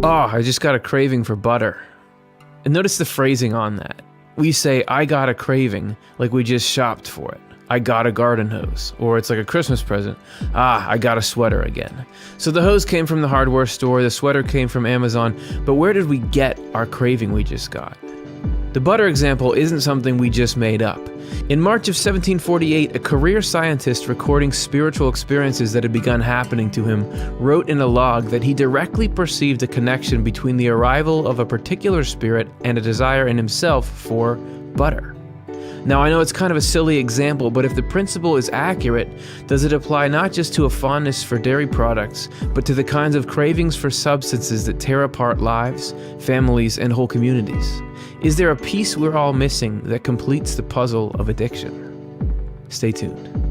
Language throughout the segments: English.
Oh, I just got a craving for butter. And notice the phrasing on that. We say, I got a craving, like we just shopped for it. I got a garden hose, or it's like a Christmas present. I got a sweater again. So the hose came from the hardware store, the sweater came from Amazon, but where did we get our craving we just got? The butter example isn't something we just made up. In March of 1748, a career scientist recording spiritual experiences that had begun happening to him wrote in a log that he directly perceived a connection between the arrival of a particular spirit and a desire in himself for butter. Now, I know it's kind of a silly example, but if the principle is accurate, does it apply not just to a fondness for dairy products, but to the kinds of cravings for substances that tear apart lives, families, and whole communities? Is there a piece we're all missing that completes the puzzle of addiction? Stay tuned.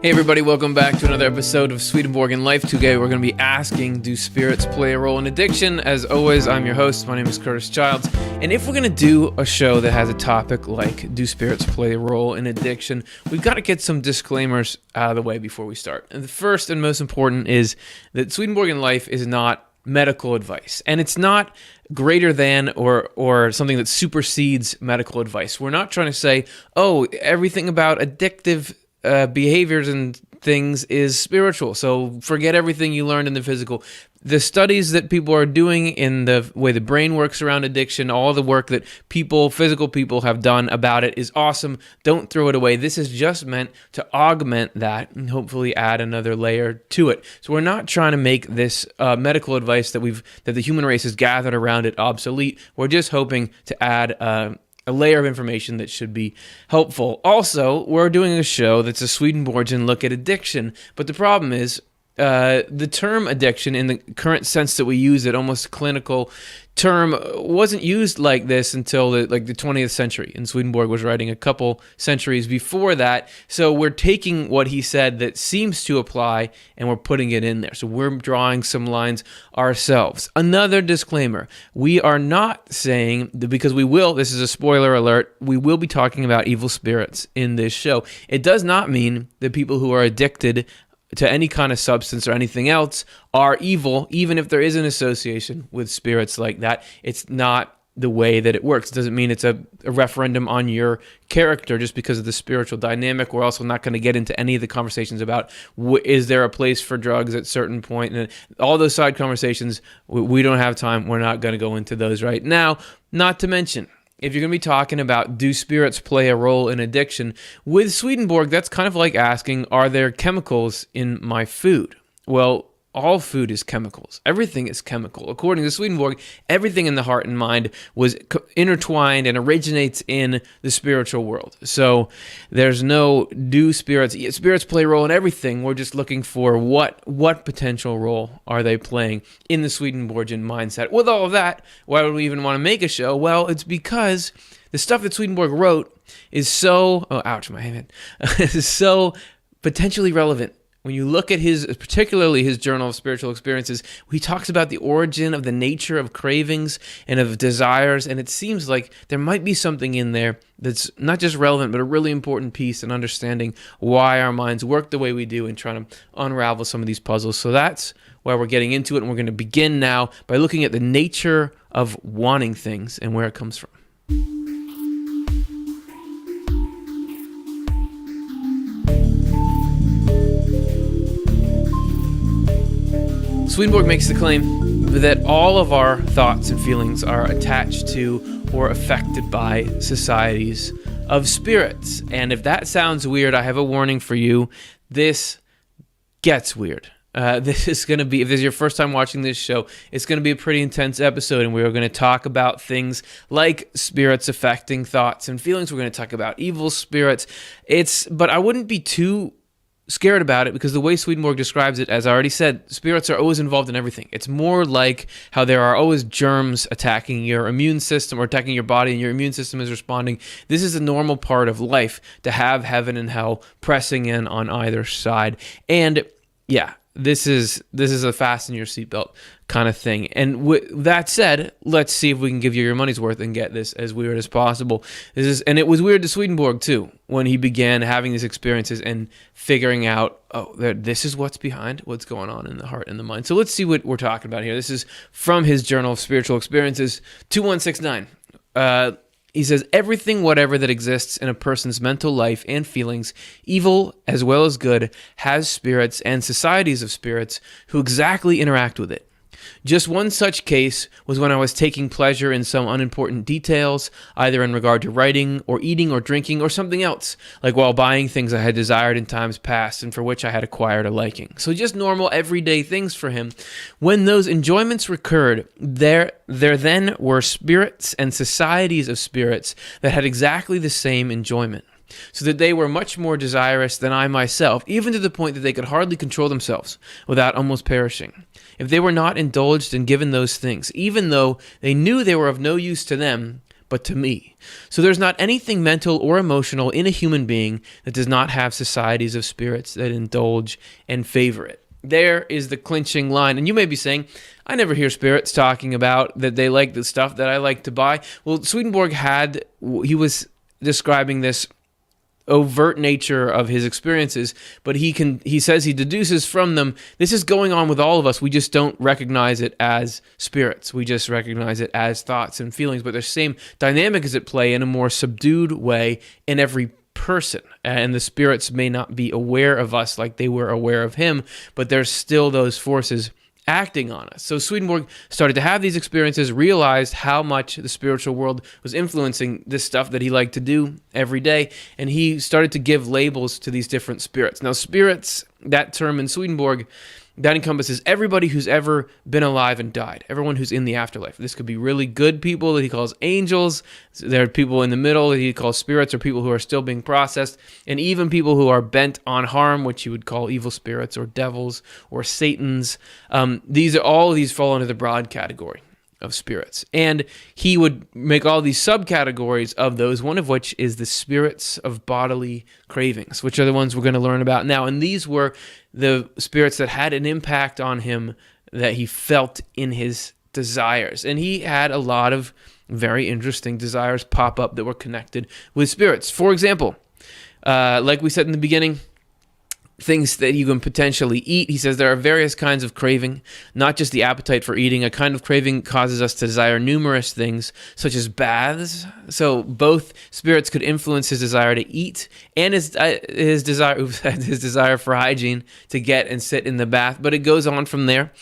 Hey everybody, welcome back to another episode of Swedenborg in Life. Today we're going to be asking, do spirits play a role in addiction? As always, I'm your host. My name is Curtis Childs. And if we're going to do a show that has a topic like, do spirits play a role in addiction? We've got to get some disclaimers out of the way before we start. And the first and most important is that Swedenborg in Life is not medical advice. And it's not greater than or something that supersedes medical advice. We're not trying to say, oh, everything about addictive behaviors and things is spiritual, so forget everything you learned in the physical. The studies that people are doing in the way the brain works around addiction, all the work that physical people have done about it is awesome. Don't throw it away. This is just meant to augment that and hopefully add another layer to it. So we're not trying to make this medical advice that the human race has gathered around it obsolete. We're just hoping to add a layer of information that should be helpful. Also, we're doing a show that's a Swedenborgian look at addiction, but the problem is the term addiction in the current sense that we use it, almost clinical term, wasn't used like this until the 20th century, and Swedenborg was writing a couple centuries before that. So we're taking what he said that seems to apply and we're putting it in there. So we're drawing some lines ourselves. Another disclaimer, we are not saying that, because this is a spoiler alert, we will be talking about evil spirits in this show. It does not mean that people who are addicted to any kind of substance or anything else are evil, even if there is an association with spirits like that. It's not the way that it works. It doesn't mean it's a referendum on your character just because of the spiritual dynamic. We're also not going to get into any of the conversations about is there a place for drugs at a certain point, and all those side conversations. We don't have time. We're not going to go into those right now. Not to mention, if you're going to be talking about, do spirits play a role in addiction, with Swedenborg, that's kind of like asking, are there chemicals in my food? Well, all food is chemicals. Everything is chemical. According to Swedenborg, everything in the heart and mind was intertwined and originates in the spiritual world. So there's no spirits play a role in everything. We're just looking for what potential role are they playing in the Swedenborgian mindset. With all of that, why would we even want to make a show? Well, it's because the stuff that Swedenborg wrote is so, is so potentially relevant. When you look at particularly his Journal of Spiritual Experiences, he talks about the origin of the nature of cravings and of desires, and it seems like there might be something in there that's not just relevant, but a really important piece in understanding why our minds work the way we do and trying to unravel some of these puzzles. So that's why we're getting into it, and we're going to begin now by looking at the nature of wanting things and where it comes from. Swedenborg makes the claim that all of our thoughts and feelings are attached to or affected by societies of spirits. And if that sounds weird, I have a warning for you. This gets weird. This is going to be, if this is your first time watching this show, it's going to be a pretty intense episode, and we're going to talk about things like spirits affecting thoughts and feelings. We're going to talk about evil spirits. But I wouldn't be too scared about it, because the way Swedenborg describes it, as I already said, spirits are always involved in everything. It's more like how there are always germs attacking your immune system or attacking your body, and your immune system is responding. This is a normal part of life, to have heaven and hell pressing in on either side. And yeah, this is a fasten your seatbelt kind of thing. And that said, let's see if we can give you your money's worth and get this as weird as possible. And it was weird to Swedenborg too when he began having these experiences and figuring out, this is what's behind what's going on in the heart and the mind. So let's see what we're talking about here. This is from his Journal of Spiritual Experiences, 2169. He says, everything whatever that exists in a person's mental life and feelings, evil as well as good, has spirits and societies of spirits who exactly interact with it. Just one such case was when I was taking pleasure in some unimportant details, either in regard to writing or eating or drinking or something else, like while buying things I had desired in times past and for which I had acquired a liking. So just normal everyday things for him. When those enjoyments recurred, there then were spirits and societies of spirits that had exactly the same enjoyment, so that they were much more desirous than I myself, even to the point that they could hardly control themselves without almost perishing, if they were not indulged and given those things, even though they knew they were of no use to them, but to me. So there's not anything mental or emotional in a human being that does not have societies of spirits that indulge and favor it. There is the clinching line. And you may be saying, I never hear spirits talking about that they like the stuff that I like to buy. Well, Swedenborg he was describing this overt nature of his experiences, but he says he deduces from them, this is going on with all of us. We just don't recognize it as spirits. We just recognize it as thoughts and feelings, but the same dynamic is at play in a more subdued way in every person. And the spirits may not be aware of us like they were aware of him, but there's still those forces acting on us. So Swedenborg started to have these experiences, realized how much the spiritual world was influencing this stuff that he liked to do every day, and he started to give labels to these different spirits. Now, spirits, that term in Swedenborg, that encompasses everybody who's ever been alive and died, everyone who's in the afterlife. This could be really good people that he calls angels. There are people in the middle that he calls spirits, or people who are still being processed, and even people who are bent on harm, which you would call evil spirits or devils or Satans. All of these fall under the broad category of spirits. And he would make all these subcategories of those, one of which is the spirits of bodily cravings, which are the ones we're going to learn about now. And these were the spirits that had an impact on him that he felt in his desires. And he had a lot of very interesting desires pop up that were connected with spirits. For example, like we said in the beginning, things that you can potentially eat. He says there are various kinds of craving, not just the appetite for eating. A kind of craving causes us to desire numerous things, such as baths. So both spirits could influence his desire to eat and his desire for hygiene, to get and sit in the bath. But it goes on from there.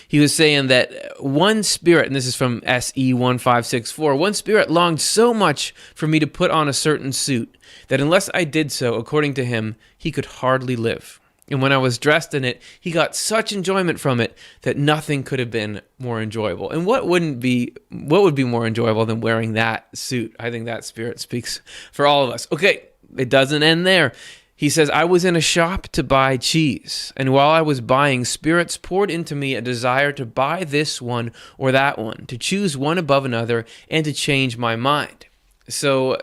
He was saying that one spirit, and this is from SE 1564, one spirit longed so much for me to put on a certain suit that unless I did so, according to him, he could hardly live. And when I was dressed in it, he got such enjoyment from it that nothing could have been more enjoyable. And what would be more enjoyable than wearing that suit? I think that spirit speaks for all of us. Okay, it doesn't end there. He says, I was in a shop to buy cheese, and while I was buying, spirits poured into me a desire to buy this one or that one, to choose one above another, and to change my mind. So,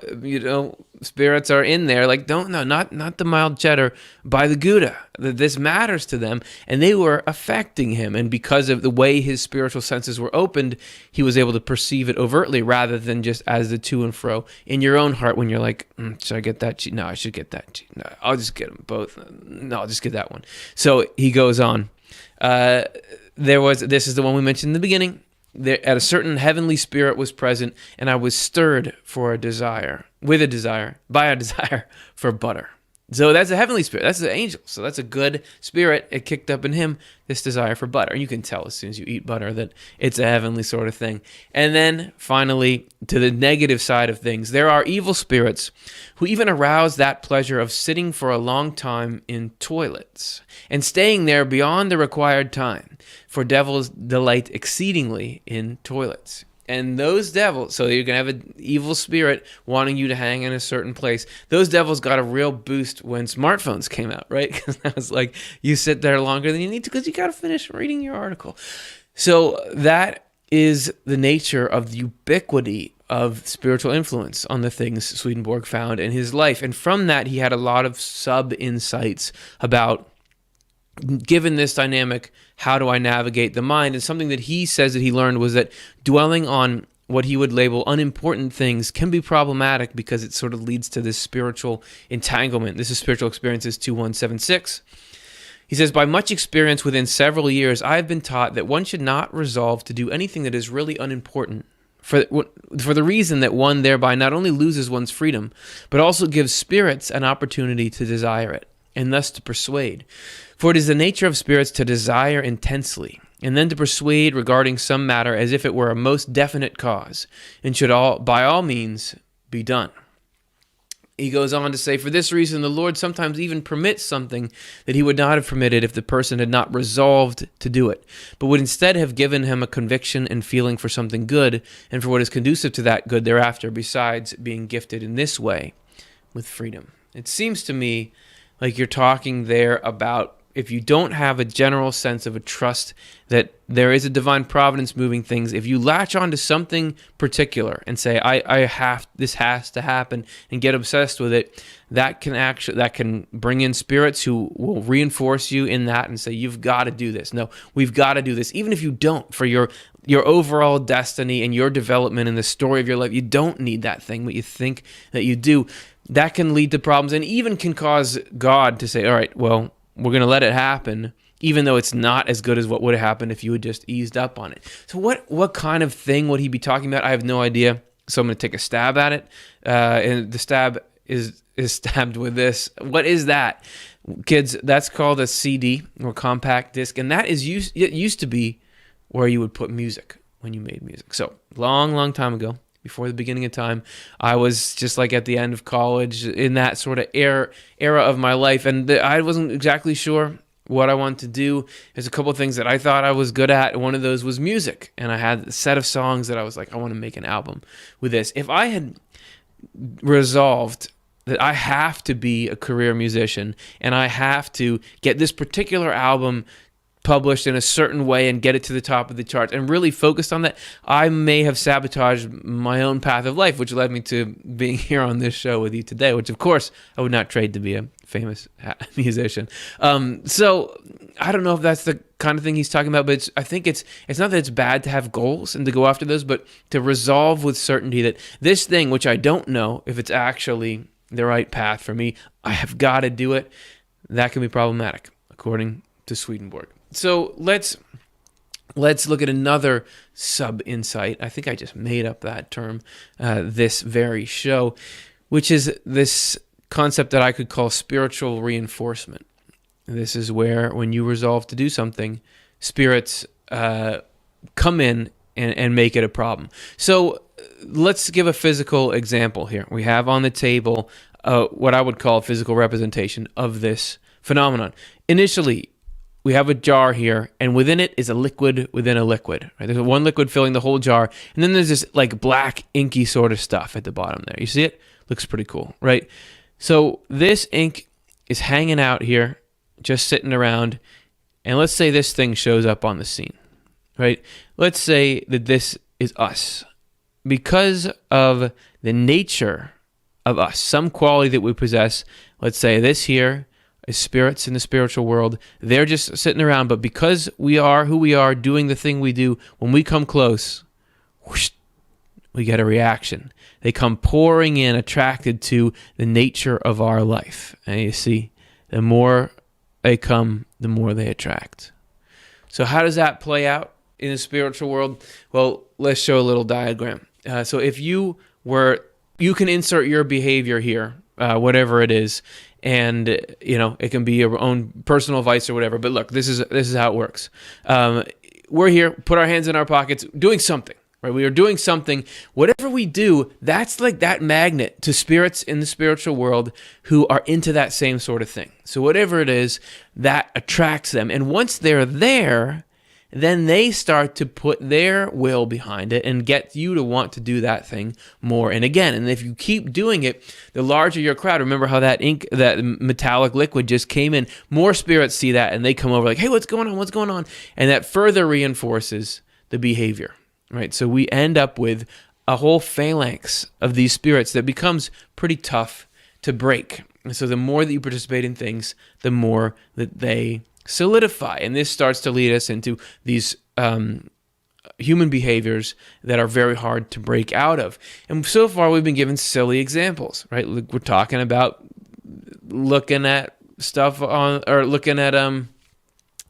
spirits are in there like, not the mild cheddar, buy the Gouda. This matters to them, and they were affecting him. And because of the way his spiritual senses were opened, he was able to perceive it overtly rather than just as the to and fro in your own heart when you're like, should I get that cheese? No, I should get that cheese. No, I'll just get them both. No, I'll just get that one. So he goes on. This is the one we mentioned in the beginning. There, at a certain heavenly spirit was present, and I was stirred by a desire for butter. So that's a heavenly spirit. That's an angel. So that's a good spirit. It kicked up in him this desire for butter. And you can tell as soon as you eat butter that it's a heavenly sort of thing. And then finally, to the negative side of things, there are evil spirits who even arouse that pleasure of sitting for a long time in toilets and staying there beyond the required time, for devils delight exceedingly in toilets. And those devils, so you're going to have an evil spirit wanting you to hang in a certain place. Those devils got a real boost when smartphones came out, right? Because that was like, you sit there longer than you need to because you got to finish reading your article. So that is the nature of the ubiquity of spiritual influence on the things Swedenborg found in his life. And from that, he had a lot of sub-insights about given this dynamic, how do I navigate the mind? And something that he says that he learned was that dwelling on what he would label unimportant things can be problematic because it sort of leads to this spiritual entanglement. This is Spiritual Experiences 2176. He says, by much experience within several years, I have been taught that one should not resolve to do anything that is really unimportant for the reason that one thereby not only loses one's freedom, but also gives spirits an opportunity to desire it, and thus to persuade. For it is the nature of spirits to desire intensely, and then to persuade regarding some matter as if it were a most definite cause, and should by all means be done. He goes on to say, for this reason, the Lord sometimes even permits something that he would not have permitted if the person had not resolved to do it, but would instead have given him a conviction and feeling for something good, and for what is conducive to that good thereafter, besides being gifted in this way with freedom. It seems to me like you're talking there about if you don't have a general sense of a trust that there is a divine providence moving things, if you latch on to something particular and say, this has to happen, and get obsessed with it, that can bring in spirits who will reinforce you in that and say, you've got to do this. No, we've got to do this. Even if you don't, for your overall destiny and your development and the story of your life, you don't need that thing, but you think that you do. That can lead to problems and even can cause God to say, all right, well, we're going to let it happen, even though it's not as good as what would have happened if you had just eased up on it. So what kind of thing would he be talking about? I have no idea. So I'm going to take a stab at it. And the stab is stabbed with this. What is that? Kids, that's called a CD or compact disc. And it used to be where you would put music when you made music. So long time ago, before the beginning of time, I was just like at the end of college in that sort of era of my life. And I wasn't exactly sure what I wanted to do. There's a couple of things that I thought I was good at. One of those was music. And I had a set of songs that I was like, I want to make an album with this. If I had resolved that I have to be a career musician and I have to get this particular album published in a certain way and get it to the top of the charts and really focused on that, I may have sabotaged my own path of life, which led me to being here on this show with you today, which of course I would not trade to be a famous musician. So I don't know if that's the kind of thing he's talking about, but I think it's not that it's bad to have goals and to go after those, but to resolve with certainty that this thing, which I don't know if it's actually the right path for me, I have got to do it. That can be problematic, according to Swedenborg. So let's look at another sub-insight. I think I just made up that term this very show, which is this concept that I could call spiritual reinforcement. This is where when you resolve to do something, spirits come in and make it a problem. So let's give a physical example here. We have on the table what I would call a physical representation of this phenomenon. Initially, we have a jar here, and within it is a liquid within a liquid. Right? There's one liquid filling the whole jar, and then there's this like black inky sort of stuff at the bottom there. You see it? Looks pretty cool, right? So this ink is hanging out here, just sitting around, and let's say this thing shows up on the scene, right? Let's say that this is us. Because of the nature of us, some quality that we possess, let's say this here, as spirits in the spiritual world, they're just sitting around, but because we are who we are, doing the thing we do, when we come close, whoosh, we get a reaction. They come pouring in, attracted to the nature of our life. And you see, the more they come, the more they attract. So how does that play out in the spiritual world? Well, let's show a little diagram. So if you can insert your behavior here, whatever it is, and it can be your own personal vice or whatever. But look, this is how it works. We're here, put our hands in our pockets, doing something. Right? We are doing something. Whatever we do, that's like that magnet to spirits in the spiritual world who are into that same sort of thing. So whatever it is, that attracts them. And once they're there, then they start to put their will behind it and get you to want to do that thing more and again. And if you keep doing it, the larger your crowd, remember how that ink, that metallic liquid just came in, more spirits see that and they come over like, hey, what's going on? What's going on? And that further reinforces the behavior, right? So we end up with a whole phalanx of these spirits that becomes pretty tough to break. And so the more that you participate in things, the more that they solidify. And this starts to lead us into these human behaviors that are very hard to break out of. And so far, we've been given silly examples, right? We're talking about looking at stuff on, or looking at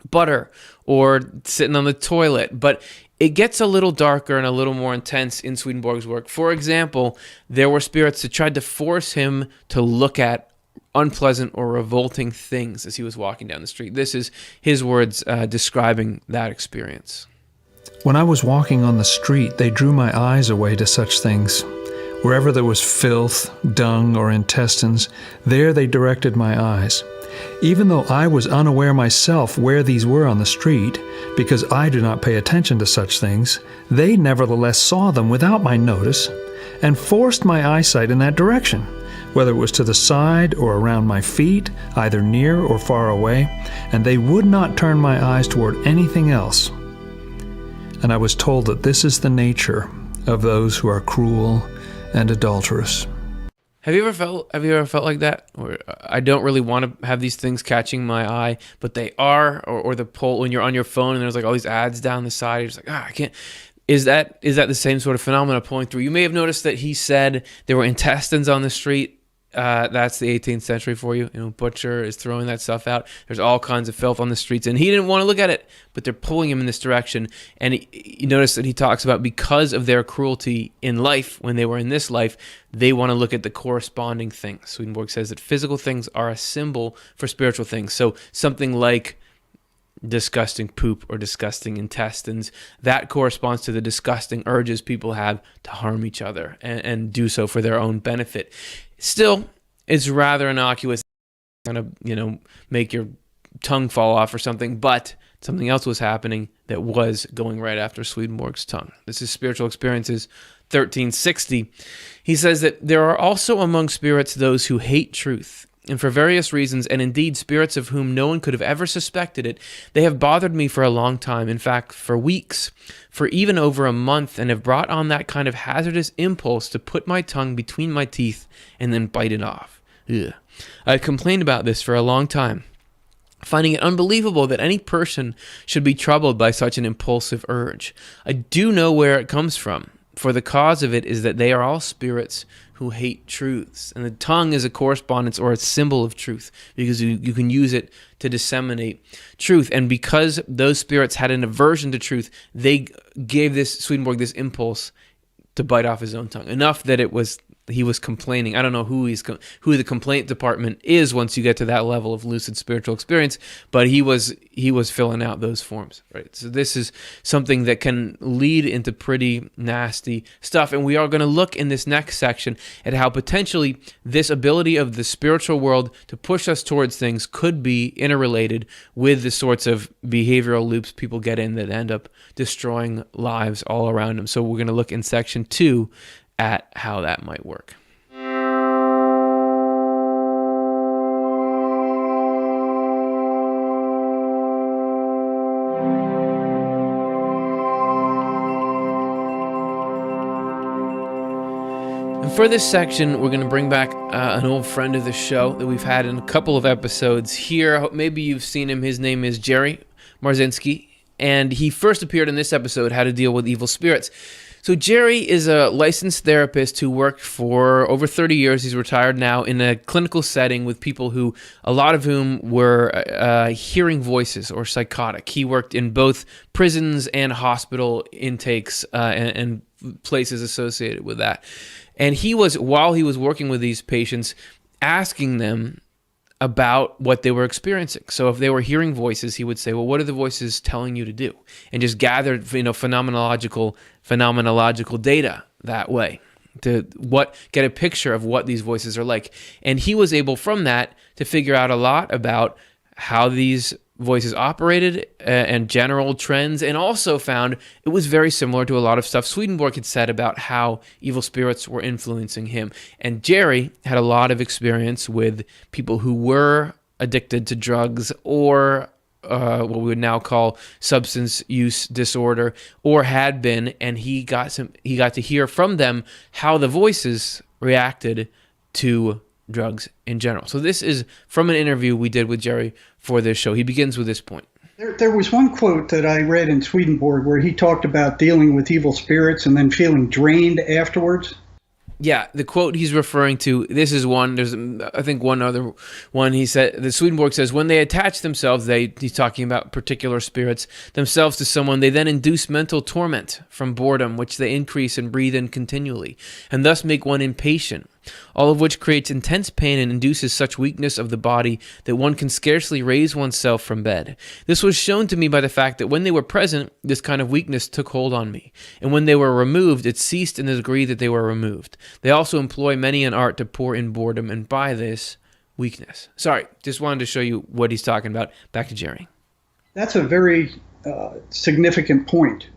butter, or sitting on the toilet. But it gets a little darker and a little more intense in Swedenborg's work. For example, there were spirits that tried to force him to look at unpleasant or revolting things as he was walking down the street. This is his words describing that experience. When I was walking on the street, they drew my eyes away to such things. Wherever there was filth, dung, or intestines, there they directed my eyes. Even though I was unaware myself where these were on the street, because I do not pay attention to such things, they nevertheless saw them without my notice, and forced my eyesight in that direction, whether it was to the side or around my feet, either near or far away, and they would not turn my eyes toward anything else. And I was told that this is the nature of those who are cruel and adulterous. Have you ever felt like that? Or I don't really want to have these things catching my eye, but they are, or the poll when you're on your phone and there's like all these ads down the side, you're just like, I can't. Is that the same sort of phenomenon pulling through? You may have noticed that he said there were intestines on the street. That's the 18th century for you. Butcher is throwing that stuff out. There's all kinds of filth on the streets, and he didn't want to look at it, but they're pulling him in this direction. And you notice that he talks about because of their cruelty in life, when they were in this life, they want to look at the corresponding things. Swedenborg says that physical things are a symbol for spiritual things. So something like disgusting poop or disgusting intestines, that corresponds to the disgusting urges people have to harm each other and do so for their own benefit. Still, it's rather innocuous, kind of, make your tongue fall off or something, but something else was happening that was going right after Swedenborg's tongue. This is Spiritual Experiences 1360. He says that there are also among spirits those who hate truth, and for various reasons, and indeed spirits of whom no one could have ever suspected it, they have bothered me for a long time, in fact, for weeks, for even over a month, and have brought on that kind of hazardous impulse to put my tongue between my teeth and then bite it off. Ugh. I've complained about this for a long time, finding it unbelievable that any person should be troubled by such an impulsive urge. I do know where it comes from, for the cause of it is that they are all spirits who hate truths. And the tongue is a correspondence or a symbol of truth, because you can use it to disseminate truth. And because those spirits had an aversion to truth, they gave Swedenborg this impulse to bite off his own tongue. Enough that he was complaining. I don't know who the complaint department is once you get to that level of lucid spiritual experience, but he was filling out those forms, right? So this is something that can lead into pretty nasty stuff, and we are going to look in this next section at how potentially this ability of the spiritual world to push us towards things could be interrelated with the sorts of behavioral loops people get in that end up destroying lives all around them. So we're going to look in section 2 at how that might work. And for this section, we're going to bring back an old friend of the show that we've had in a couple of episodes here. Maybe you've seen him. His name is Jerry Marzinsky, and he first appeared in this episode, How to Deal with Evil Spirits. So Jerry is a licensed therapist who worked for over 30 years. He's retired now in a clinical setting with people who, a lot of whom were hearing voices or psychotic. He worked in both prisons and hospital intakes and places associated with that. And while he was working with these patients, asking them about what they were experiencing. So if they were hearing voices, he would say, well, what are the voices telling you to do? And just gathered, phenomenological data that way to get a picture of what these voices are like. And he was able from that to figure out a lot about how these voices operated and general trends, and also found it was very similar to a lot of stuff Swedenborg had said about how evil spirits were influencing him. And Jerry had a lot of experience with people who were addicted to drugs or what we would now call substance use disorder, or had been, and he got to hear from them how the voices reacted to drugs in general. So this is from an interview we did with Jerry for this show. He begins with this point. There was one quote that I read in Swedenborg where he talked about dealing with evil spirits and then feeling drained afterwards. Yeah, the quote he's referring to, this is one, there's I think one other one. He said, the Swedenborg says, when they attach themselves, he's talking about particular spirits, themselves to someone, they then induce mental torment from boredom, which they increase and breathe in continually, and thus make one impatient, all of which creates intense pain and induces such weakness of the body that one can scarcely raise oneself from bed. This was shown to me by the fact that when they were present, this kind of weakness took hold on me, and when they were removed, it ceased in the degree that they were removed. They also employ many an art to pour in boredom, and by this, weakness. Sorry, just wanted to show you what he's talking about. Back to Jerry. That's a very significant point.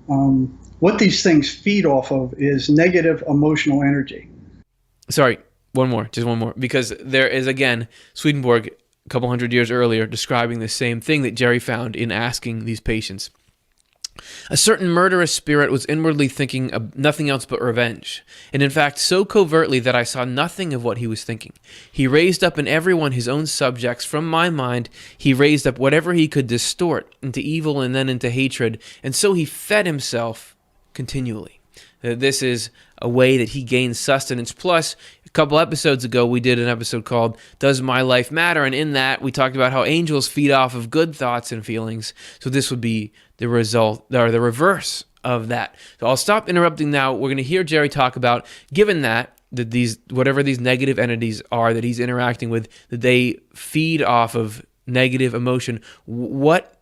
What these things feed off of is negative emotional energy. Sorry, just one more, because there is, again, Swedenborg, a couple hundred years earlier, describing the same thing that Jerry found in asking these patients. A certain murderous spirit was inwardly thinking of nothing else but revenge, and in fact so covertly that I saw nothing of what he was thinking. He raised up in everyone his own subjects. From my mind he raised up whatever he could distort into evil and then into hatred, and so he fed himself continually. This is a way that he gains sustenance. Plus, a couple episodes ago, we did an episode called Does My Life Matter? And in that, we talked about how angels feed off of good thoughts and feelings. So this would be the result, or the reverse of that. So I'll stop interrupting now. We're going to hear Jerry talk about, given that these, whatever these negative entities are that he's interacting with, that they feed off of negative emotion.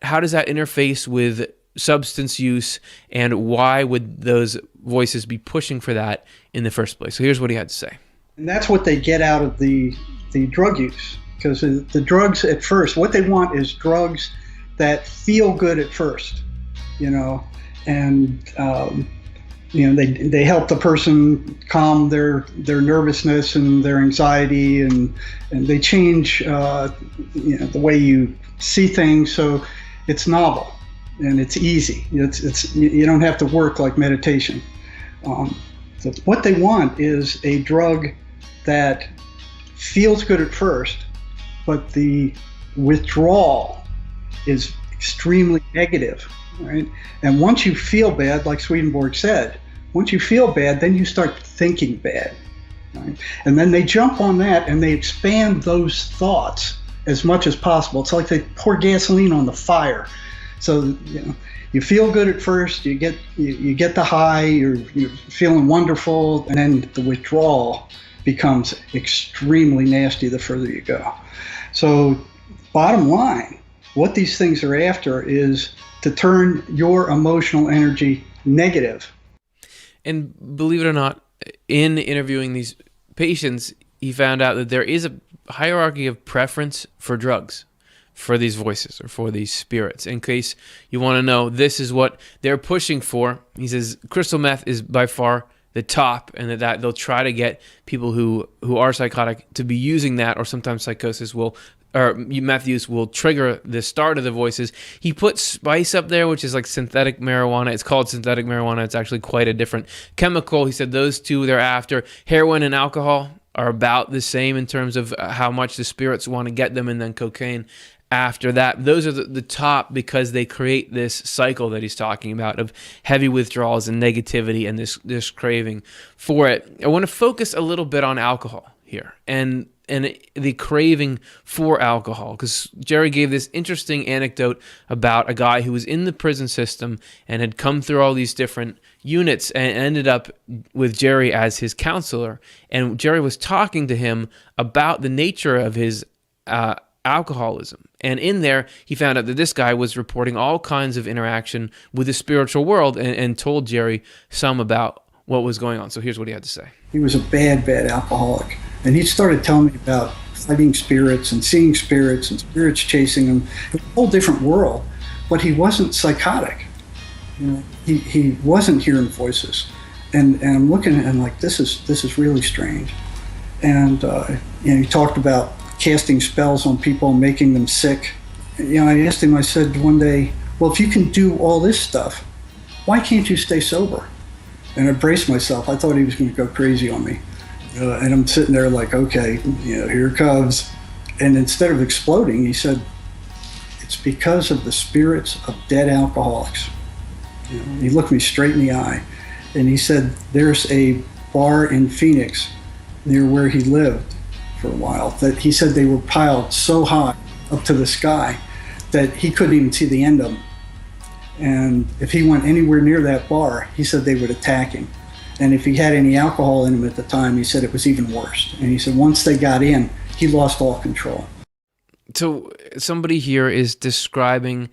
How does that interface with substance use, and why would those voices be pushing for that in the first place? So here's what he had to say. And that's what they get out of the drug use, because the drugs at first, what they want is drugs that feel good at first, and they help the person calm their nervousness and their anxiety, and they change the way you see things, so it's novel. And it's easy. It's you don't have to work like meditation. So what they want is a drug that feels good at first, but the withdrawal is extremely negative, right? And once you feel bad, like Swedenborg said, once you feel bad, then you start thinking bad, right? And then they jump on that and they expand those thoughts as much as possible. It's like they pour gasoline on the fire. So you feel good at first, you get the high, you're feeling wonderful, and then the withdrawal becomes extremely nasty the further you go. So bottom line, what these things are after is to turn your emotional energy negative. And believe it or not, in interviewing these patients, he found out that there is a hierarchy of preference for drugs, for these voices or for these spirits. In case you want to know, this is what they're pushing for. He says crystal meth is by far the top, and that they'll try to get people who are psychotic to be using that, or sometimes psychosis meth use will trigger the start of the voices. He put spice up there, which is like synthetic marijuana. It's called synthetic marijuana. It's actually quite a different chemical. He said those two they're after. Heroin and alcohol are about the same in terms of how much the spirits want to get them, and then cocaine after that. Those are the top, because they create this cycle that he's talking about of heavy withdrawals and negativity and this craving for it. I want to focus a little bit on alcohol here and the craving for alcohol, because Jerry gave this interesting anecdote about a guy who was in the prison system and had come through all these different units and ended up with Jerry as his counselor, and Jerry was talking to him about the nature of his alcoholism. And in there, he found out that this guy was reporting all kinds of interaction with the spiritual world, and told Jerry some about what was going on. So here's what he had to say. He was a bad alcoholic. And he started telling me about fighting spirits and seeing spirits and spirits chasing him. It was a whole different world, but he wasn't psychotic. He wasn't hearing voices. And I'm looking at him like, this is really strange. And he talked about casting spells on people and making them sick. I asked him, I said one day, well, if you can do all this stuff, why can't you stay sober? And I braced myself. I thought he was going to go crazy on me. And I'm sitting there like, okay, here it comes. And instead of exploding, he said, it's because of the spirits of dead alcoholics. He looked me straight in the eye, and he said, there's a bar in Phoenix near where he lived for a while that he said they were piled so high up to the sky that he couldn't even see the end of them. And if he went anywhere near that bar, he said they would attack him. And if he had any alcohol in him at the time, he said it was even worse. And he said once they got in, he lost all control. So somebody here is describing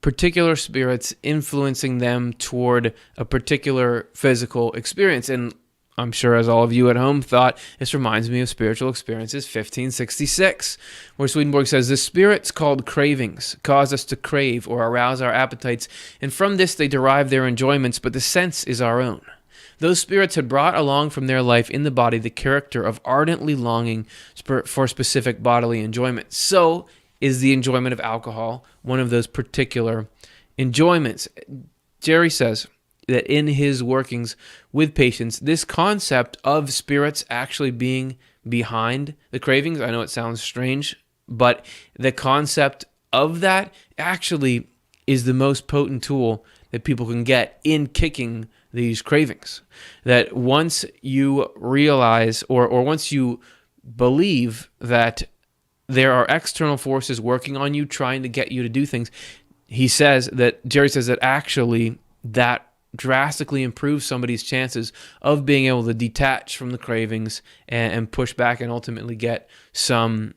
particular spirits influencing them toward a particular physical experience. And I'm sure, as all of you at home thought, this reminds me of Spiritual Experiences 1566, where Swedenborg says, the spirits called cravings cause us to crave or arouse our appetites, and from this they derive their enjoyments, but the sense is our own. Those spirits had brought along from their life in the body the character of ardently longing for specific bodily enjoyment. So is the enjoyment of alcohol one of those particular enjoyments. Jerry says that in his workings with patients, this concept of spirits actually being behind the cravings, I know it sounds strange, but the concept of that actually is the most potent tool that people can get in kicking these cravings. That once you realize or once you believe that there are external forces working on you trying to get you to do things, Jerry says that actually that drastically improves somebody's chances of being able to detach from the cravings and push back and ultimately get some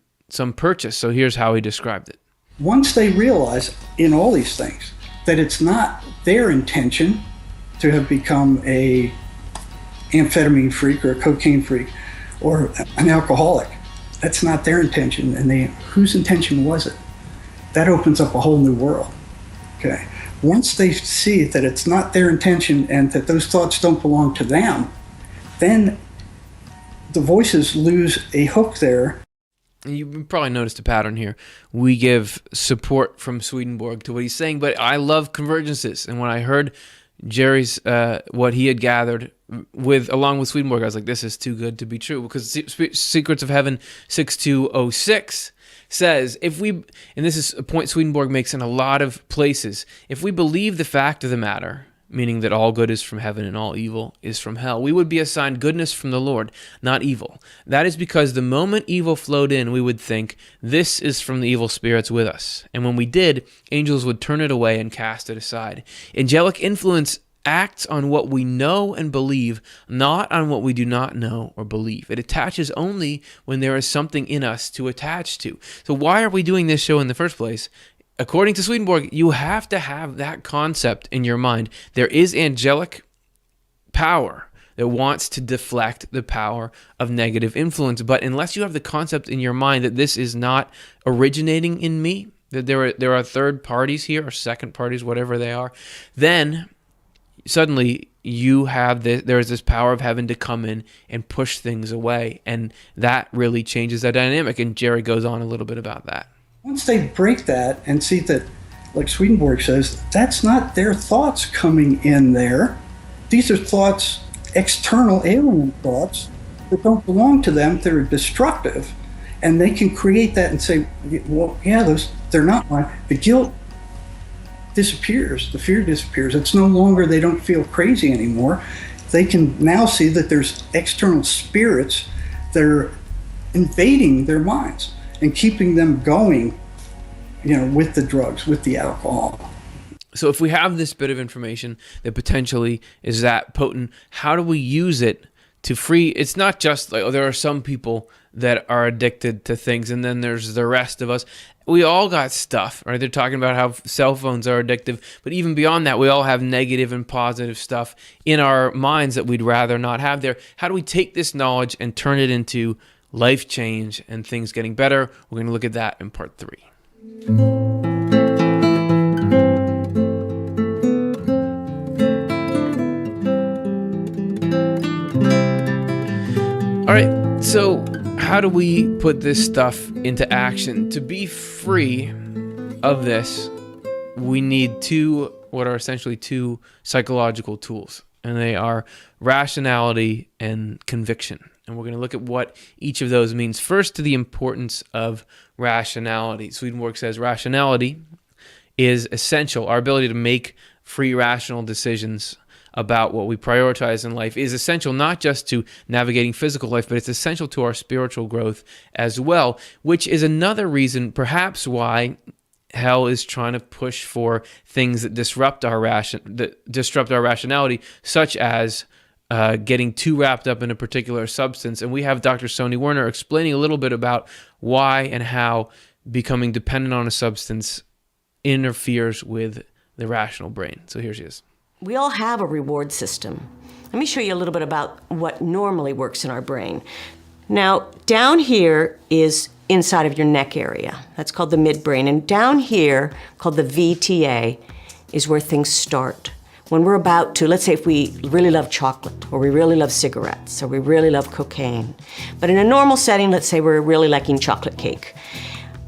purchase. So here's how he described it. Once they realize in all these things that it's not their intention to have become a amphetamine freak or a cocaine freak or an alcoholic, that's not their intention. And whose intention was it? That opens up a whole new world. Okay. Once they see that it's not their intention and that those thoughts don't belong to them, then the voices lose a hook there. You probably noticed a pattern here. We give support from Swedenborg to what he's saying, but I love convergences. And when I heard Jerry's, what he had gathered along with Swedenborg, I was like, this is too good to be true, because Secrets of Heaven 6206 says, and this is a point Swedenborg makes in a lot of places, if we believe the fact of the matter, meaning that all good is from heaven and all evil is from hell, we would be assigned goodness from the Lord, not evil. That is because the moment evil flowed in, we would think, this is from the evil spirits with us. And when we did, angels would turn it away and cast it aside. Angelic influence acts on what we know and believe, not on what we do not know or believe. It attaches only when there is something in us to attach to. So why are we doing this show in the first place? According to Swedenborg, you have to have that concept in your mind. There is angelic power that wants to deflect the power of negative influence. But unless you have the concept in your mind that this is not originating in me, that there are third parties here, or second parties, whatever they are, then suddenly there is this power of heaven to come in and push things away. And that really changes that dynamic. And Jerry goes on a little bit about that. Once they break that and see that, like Swedenborg says, that's not their thoughts coming in there. These are thoughts, external alien thoughts that don't belong to them. They're destructive. And they can create that and say, well, yeah, they're not mine. The guilt disappears. The fear disappears. It's no longer, they don't feel crazy anymore. They can now see that there's external spirits that are invading their minds and keeping them going, with the drugs, with the alcohol. So if we have this bit of information that potentially is that potent, how do we use it to free? It's not just like, there are some people that are addicted to things, and then there's the rest of us. We all got stuff, right? They're talking about how cell phones are addictive, but even beyond that, we all have negative and positive stuff in our minds that we'd rather not have there. How do we take this knowledge and turn it into life change and things getting better? We're going to look at that in part 3. All right, so how do we put this stuff into action? To be free of this, we need what are essentially two psychological tools. and they are rationality and conviction. And we're going to look at what each of those means. First, to the importance of rationality. Swedenborg says rationality is essential. Our ability to make free, rational decisions about what we prioritize in life is essential not just to navigating physical life, but it's essential to our spiritual growth as well, which is another reason perhaps why hell is trying to push for things that disrupt our rationality, such as getting too wrapped up in a particular substance. And we have Dr. Soni Werner explaining a little bit about why and how becoming dependent on a substance interferes with the rational brain. So here she is. We all have a reward system. Let me show you a little bit about what normally works in our brain. Now, down here is inside of your neck area. That's called the midbrain. And down here, called the VTA, is where things start. When we're about to, let's say if we really love chocolate, or we really love cigarettes, or we really love cocaine. But in a normal setting, let's say we're really liking chocolate cake.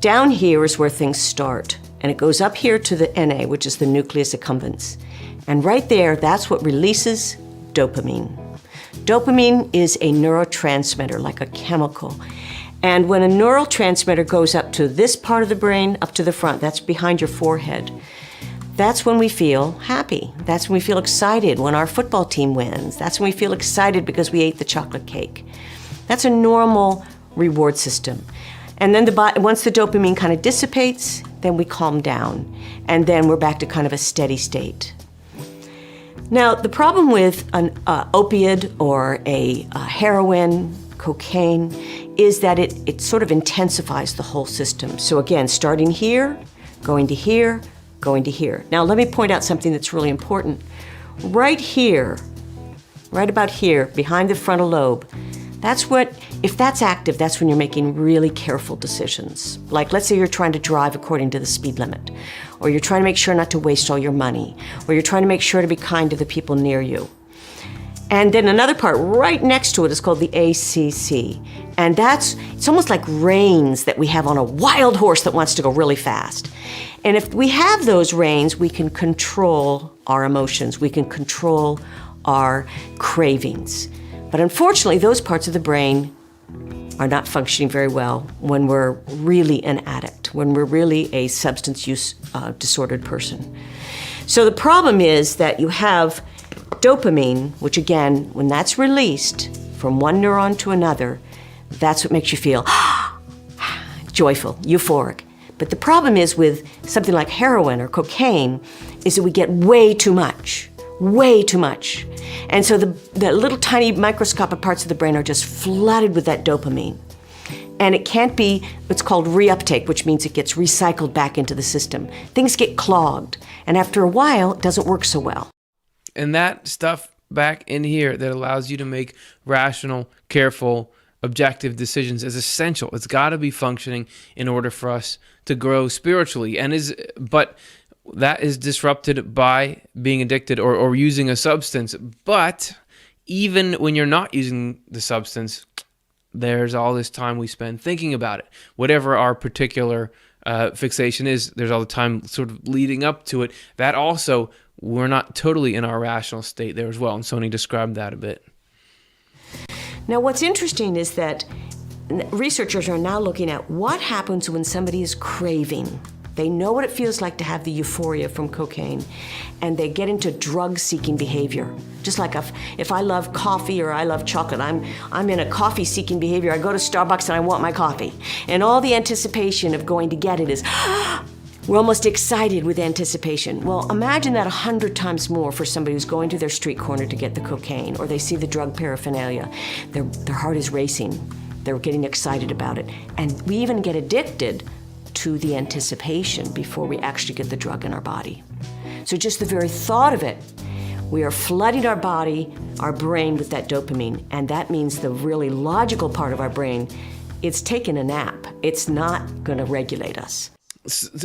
Down here is where things start. And it goes up here to the NA, which is the nucleus accumbens. And right there, that's what releases dopamine. Dopamine is a neurotransmitter, like a chemical. And when a neurotransmitter goes up to this part of the brain, up to the front, that's behind your forehead, that's when we feel happy. That's when we feel excited when our football team wins. That's when we feel excited because we ate the chocolate cake. That's a normal reward system. And then once the dopamine kind of dissipates, then we calm down. And then we're back to kind of a steady state. Now, the problem with an opiate or a heroin, cocaine, is that it sort of intensifies the whole system. So again, starting here, going to here, going to here. Now, let me point out something that's really important. Right here, right about here, behind the frontal lobe, if that's active, that's when you're making really careful decisions. Like, let's say you're trying to drive according to the speed limit, or you're trying to make sure not to waste all your money, or you're trying to make sure to be kind to the people near you. And then another part right next to it is called the ACC. And it's almost like reins that we have on a wild horse that wants to go really fast. And if we have those reins, we can control our emotions. We can control our cravings. But unfortunately, those parts of the brain are not functioning very well when we're really an addict, when we're really a substance use disordered person. So the problem is that you have dopamine, which again, when that's released from one neuron to another, that's what makes you feel joyful, euphoric. But the problem is with something like heroin or cocaine is that we get way too much. Way too much. And so the little tiny microscopic parts of the brain are just flooded with that dopamine. And it can't be what's called reuptake, which means it gets recycled back into the system. Things get clogged. And after a while, it doesn't work so well. And that stuff back in here that allows you to make rational, careful, objective decisions is essential. It's got to be functioning in order for us to grow spiritually. But that is disrupted by being addicted or using a substance. But even when you're not using the substance, there's all this time we spend thinking about it. Whatever our particular fixation is, there's all the time sort of leading up to it. That also, we're not totally in our rational state there as well. And Soni described that a bit. Now, what's interesting is that researchers are now looking at what happens when somebody is craving. They know what it feels like to have the euphoria from cocaine, and they get into drug-seeking behavior. Just like if I love coffee or I love chocolate, I'm in a coffee-seeking behavior. I go to Starbucks and I want my coffee. And all the anticipation of going to get it is, we're almost excited with anticipation. Well, imagine that 100 times more for somebody who's going to their street corner to get the cocaine, or they see the drug paraphernalia. Their heart is racing. They're getting excited about it. And we even get addicted to the anticipation before we actually get the drug in our body. So just the very thought of it, we are flooding our body, our brain with that dopamine, and that means the really logical part of our brain, it's taking a nap. It's not going to regulate us.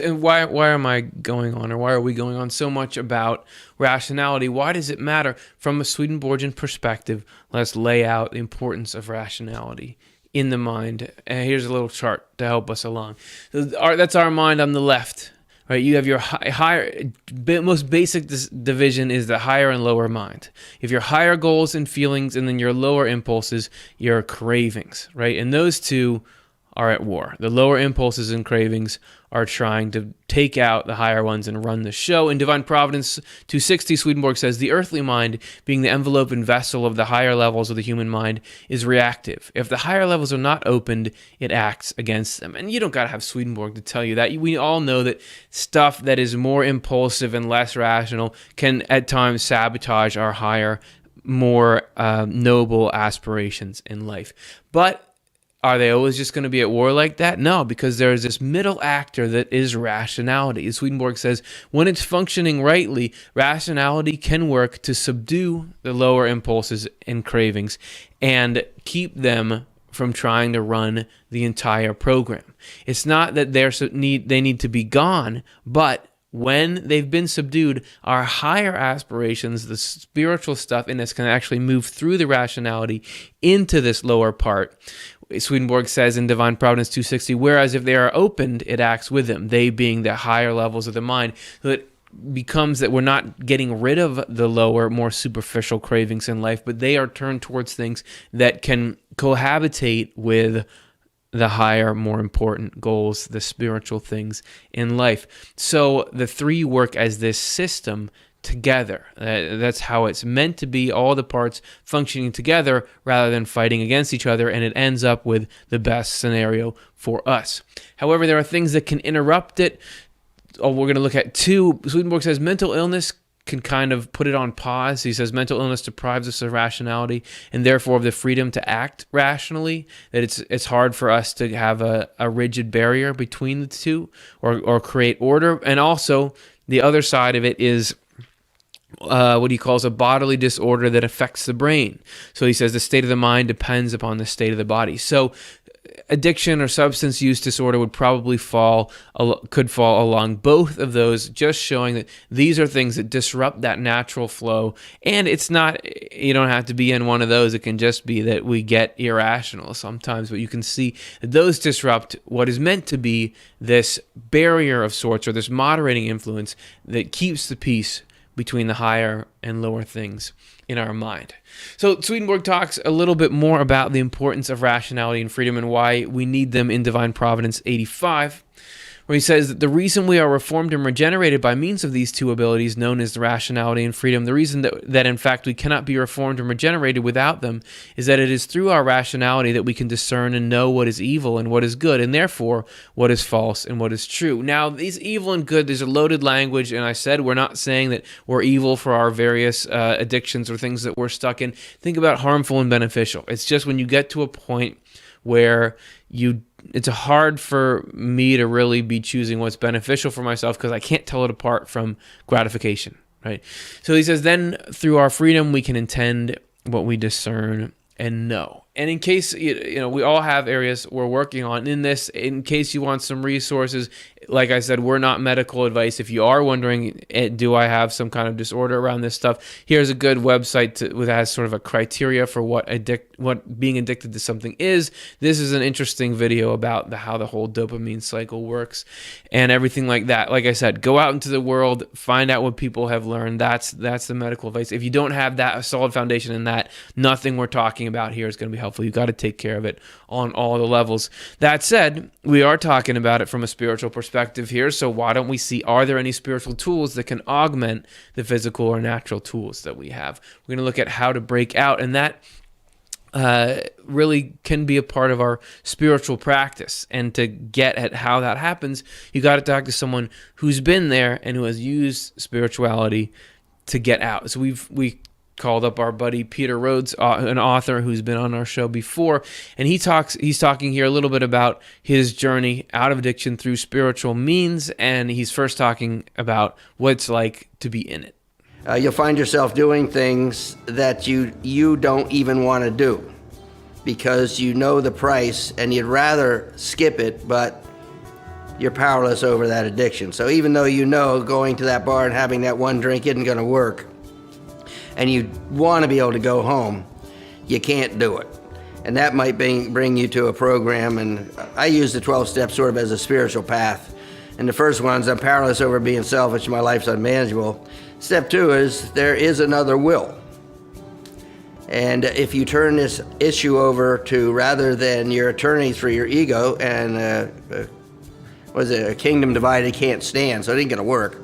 And why am I going on, or why are we going on so much about rationality? Why does it matter? From a Swedenborgian perspective, let's lay out the importance of rationality in the mind. And here's a little chart to help us along. That's our mind on the left. right? You have your most basic division is the higher and lower mind. You have your higher goals and feelings, and then your lower impulses, your cravings, right? And those two are at war. The lower impulses and cravings are trying to take out the higher ones and run the show. In Divine Providence 260, Swedenborg says, the earthly mind, being the envelope and vessel of the higher levels of the human mind, is reactive. If the higher levels are not opened, it acts against them. And you don't got to have Swedenborg to tell you that. We all know that stuff that is more impulsive and less rational can at times sabotage our higher, more noble aspirations in life. But are they always just going to be at war like that? No, because there is this middle actor that is rationality. Swedenborg says, when it's functioning rightly, rationality can work to subdue the lower impulses and cravings and keep them from trying to run the entire program. It's not that they need to be gone, but when they've been subdued, our higher aspirations, the spiritual stuff in us, can actually move through the rationality into this lower part. Swedenborg says in Divine Providence 260, whereas if they are opened, it acts with them, they being the higher levels of the mind. So it becomes that we're not getting rid of the lower, more superficial cravings in life, but they are turned towards things that can cohabitate with the higher, more important goals, the spiritual things in life. So the three work as this system together. That's how it's meant to be, all the parts functioning together rather than fighting against each other, and it ends up with the best scenario for us. However, there are things that can interrupt it. We're going to look at two. Swedenborg says mental illness can kind of put it on pause. He says mental illness deprives us of rationality and therefore of the freedom to act rationally, that it's hard for us to have a rigid barrier between the two or create order. And also the other side of it is what he calls a bodily disorder that affects the brain. So he says the state of the mind depends upon the state of the body. So addiction or substance use disorder would probably could fall along both of those, just showing that these are things that disrupt that natural flow. And it's not, you don't have to be in one of those. It can just be that we get irrational sometimes, but you can see that those disrupt what is meant to be this barrier of sorts, or this moderating influence that keeps the peace between the higher and lower things in our mind. So Swedenborg talks a little bit more about the importance of rationality and freedom and why we need them in Divine Providence 85, where he says that the reason we are reformed and regenerated by means of these two abilities known as the rationality and freedom, the reason that in fact we cannot be reformed and regenerated without them, is that it is through our rationality that we can discern and know what is evil and what is good, and therefore what is false and what is true. Now, these evil and good, there's a loaded language, and I said we're not saying that we're evil for our various addictions or things that we're stuck in. Think about harmful and beneficial. It's just when you get to a point where it's hard for me to really be choosing what's beneficial for myself because I can't tell it apart from gratification, right? So he says, then through our freedom, we can intend what we discern and know. And in case, we all have areas we're working on in this, in case you want some resources, like I said, we're not medical advice. If you are wondering, do I have some kind of disorder around this stuff? Here's a good website that has sort of a criteria for what being addicted to something is. This is an interesting video about how the whole dopamine cycle works and everything like that. Like I said, go out into the world, find out what people have learned. That's the medical advice. If you don't have that, a solid foundation in that, nothing we're talking about here is going to be helpful. You've got to take care of it on all the levels. That said, we are talking about it from a spiritual perspective here, so why don't we see, are there any spiritual tools that can augment the physical or natural tools that we have? We're going to look at how to break out, and that really can be a part of our spiritual practice. And to get at how that happens, you got to talk to someone who's been there and who has used spirituality to get out. So we called up our buddy Peter Rhodes, an author who's been on our show before, and he's talking here a little bit about his journey out of addiction through spiritual means, and he's first talking about what it's like to be in it. You'll find yourself doing things that you don't even want to do because you know the price and you'd rather skip it, but you're powerless over that addiction. So even though you know going to that bar and having that one drink isn't going to work, and you want to be able to go home, you can't do it. And that might bring you to a program, and I use the 12 steps sort of as a spiritual path. And the first one is I'm powerless over being selfish, my life's unmanageable. Step 2 is there is another will. And if you turn this issue over to, rather than your attorneys for your ego, and a kingdom divided can't stand, so it ain't gonna work.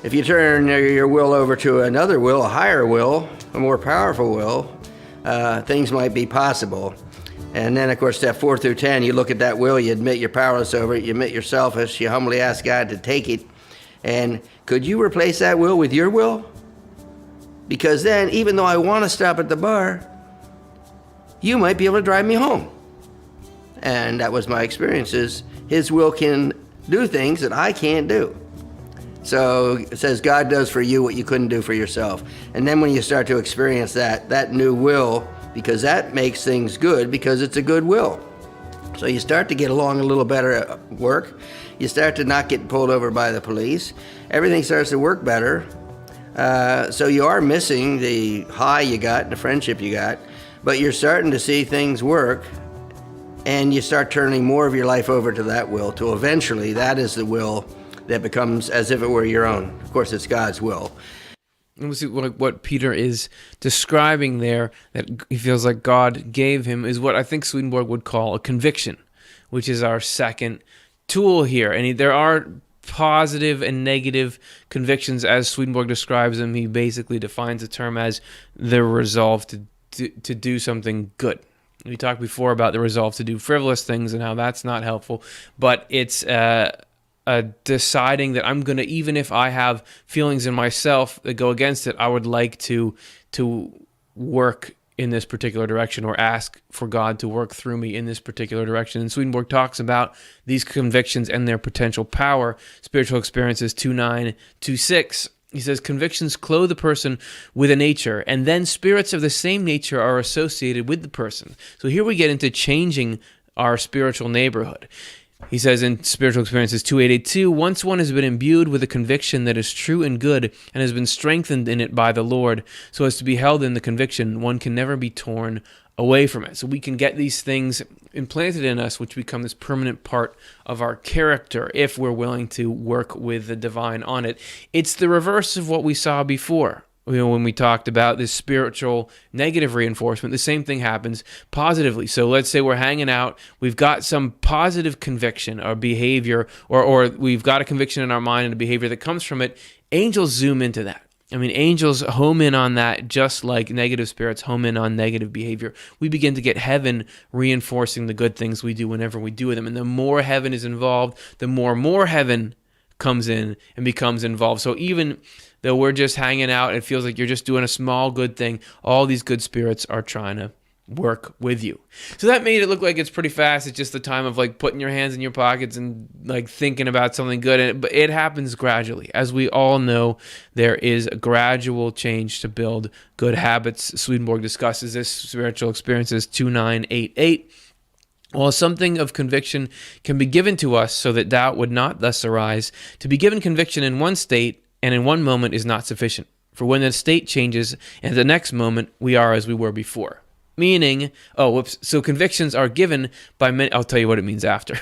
If you turn your will over to another will, a higher will, a more powerful will, things might be possible. And then, of course, step 4 through 10, you look at that will, you admit you're powerless over it, you admit you're selfish, you humbly ask God to take it. And could you replace that will with your will? Because then, even though I want to stop at the bar, you might be able to drive me home. And that was my experience, is his will can do things that I can't do. So it says God does for you what you couldn't do for yourself. And then when you start to experience that new will, because that makes things good, because it's a good will. So you start to get along a little better at work. You start to not get pulled over by the police. Everything starts to work better. So you are missing the high you got, the friendship you got, but you're starting to see things work, and you start turning more of your life over to that will, to eventually that is the will that becomes as if it were your own. Of course, it's God's will. And we'll see what Peter is describing there, that he feels like God gave him, is what I think Swedenborg would call a conviction, which is our second tool here. And there are positive and negative convictions as Swedenborg describes them. He basically defines the term as the resolve to do something good. We talked before about the resolve to do frivolous things and how that's not helpful, but it's deciding that I'm going to, even if I have feelings in myself that go against it, I would like to work in this particular direction, or ask for God to work through me in this particular direction. And Swedenborg talks about these convictions and their potential power. Spiritual Experiences 2:9-6. He says, convictions clothe the person with a nature, and then spirits of the same nature are associated with the person. So here we get into changing our spiritual neighborhood. He says in Spiritual Experiences 2:8-82, once one has been imbued with a conviction that is true and good, and has been strengthened in it by the Lord, so as to be held in the conviction, one can never be torn away from it. So we can get these things implanted in us, which become this permanent part of our character if we're willing to work with the divine on it. It's the reverse of what we saw before. When we talked about this spiritual negative reinforcement, the same thing happens positively. So let's say we're hanging out, we've got some positive conviction or behavior, or we've got a conviction in our mind and a behavior that comes from it. Angels zoom into that. I mean, angels home in on that just like negative spirits home in on negative behavior. We begin to get heaven reinforcing the good things we do whenever we do them. And the more heaven is involved, the more heaven comes in and becomes involved. So even though we're just hanging out, it feels like you're just doing a small good thing, all these good spirits are trying to work with you. So that made it look like it's pretty fast. It's just the time of like putting your hands in your pockets and like thinking about something good. But it happens gradually. As we all know, there is a gradual change to build good habits. Swedenborg discusses this, Spiritual Experiences 2:9-8-8. While something of conviction can be given to us so that doubt would not thus arise, to be given conviction in one state and in one moment is not sufficient. For when the state changes, and the next moment we are as we were before. Meaning, so convictions are given by many, I'll tell you what it means after,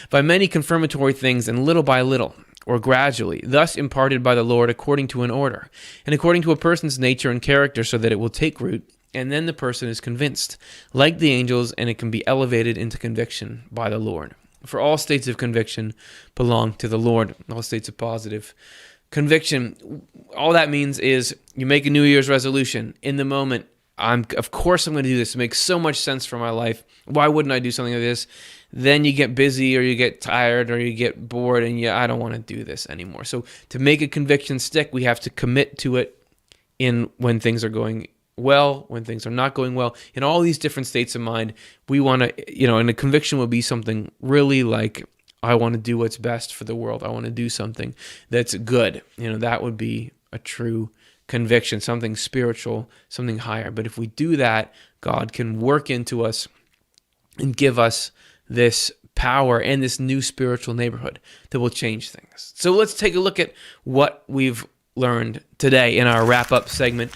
by many confirmatory things, and little by little, or gradually, thus imparted by the Lord according to an order, and according to a person's nature and character, so that it will take root, and then the person is convinced, like the angels, and it can be elevated into conviction by the Lord. For all states of conviction belong to the Lord, all states of positive conviction. All that means is you make a New Year's resolution. In the moment, of course I'm going to do this. It makes so much sense for my life. Why wouldn't I do something like this? Then you get busy, or you get tired, or you get bored, and I don't want to do this anymore. So to make a conviction stick, we have to commit to it in when things are going well, when things are not going well, in all these different states of mind. We want to, and a conviction will be something really like, I want to do what's best for the world. I want to do something that's good. That would be a true conviction, something spiritual, something higher. But if we do that, God can work into us and give us this power and this new spiritual neighborhood that will change things. So let's take a look at what we've learned today in our wrap-up segment.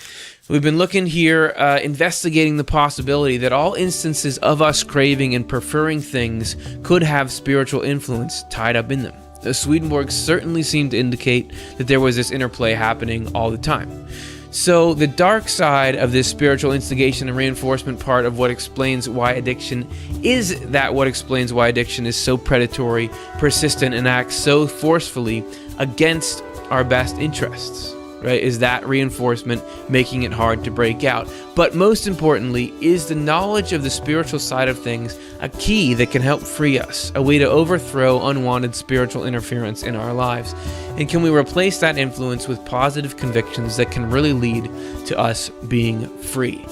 We've been looking here, investigating the possibility that all instances of us craving and preferring things could have spiritual influence tied up in them. Swedenborg certainly seemed to indicate that there was this interplay happening all the time. So the dark side of this spiritual instigation and reinforcement part of what explains why addiction is so predatory, persistent, and acts so forcefully against our best interests, right? Is that reinforcement making it hard to break out. But most importantly, is the knowledge of the spiritual side of things a key that can help free us, a way to overthrow unwanted spiritual interference in our lives? And can we replace that influence with positive convictions that can really lead to us being free?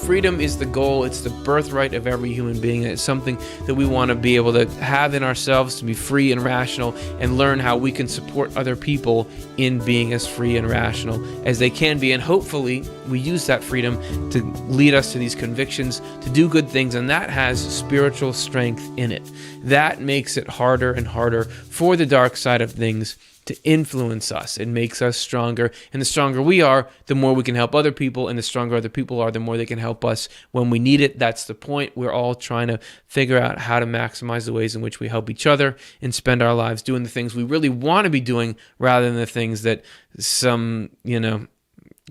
Freedom is the goal. It's the birthright of every human being. It's something that we want to be able to have in ourselves, to be free and rational, and learn how we can support other people in being as free and rational as they can be. And hopefully we use that freedom to lead us to these convictions, to do good things, and that has spiritual strength in it. That makes it harder and harder for the dark side of things to influence us. It makes us stronger, and the stronger we are, the more we can help other people, and the stronger other people are, the more they can help us when we need it. That's the point. We're all trying to figure out how to maximize the ways in which we help each other and spend our lives doing the things we really want to be doing rather than the things that some,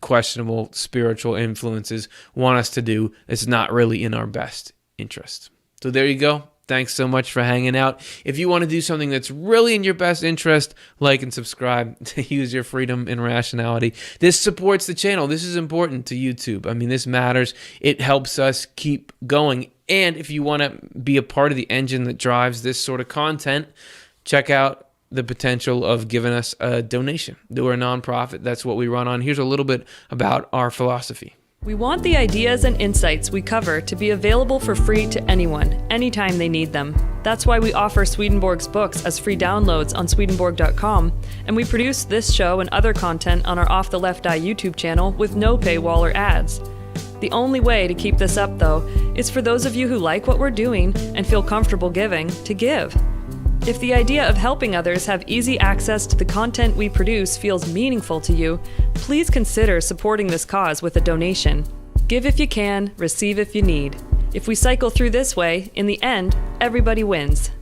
questionable spiritual influences want us to do. It's not really in our best interest. So there you go. Thanks so much for hanging out. If you want to do something that's really in your best interest, like and subscribe to use your freedom and rationality. This supports the channel. This is important to YouTube. I mean, this matters. It helps us keep going. And if you want to be a part of the engine that drives this sort of content, check out the potential of giving us a donation. We're a nonprofit. That's what we run on. Here's a little bit about our philosophy. We want the ideas and insights we cover to be available for free to anyone, anytime they need them. That's why we offer Swedenborg's books as free downloads on Swedenborg.com, and we produce this show and other content on our Off the Left Eye YouTube channel with no paywall or ads. The only way to keep this up, though, is for those of you who like what we're doing and feel comfortable giving, to give. If the idea of helping others have easy access to the content we produce feels meaningful to you, please consider supporting this cause with a donation. Give if you can, receive if you need. If we cycle through this way, in the end, everybody wins.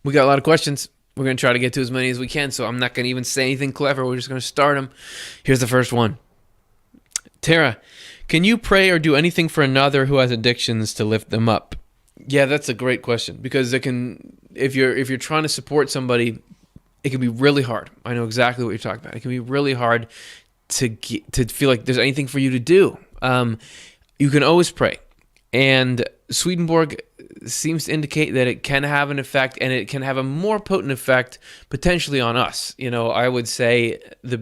We got a lot of questions. We're going to try to get to as many as we can, so I'm not going to even say anything clever. We're just going to start them. Here's the first one. Tara, can you pray or do anything for another who has addictions to lift them up? Yeah, that's a great question, because it can, if you're trying to support somebody, it can be really hard. I know exactly what you're talking about. It can be really hard to feel like there's anything for you to do. You can always pray, and Swedenborg seems to indicate that it can have an effect, and it can have a more potent effect potentially on us. I would say the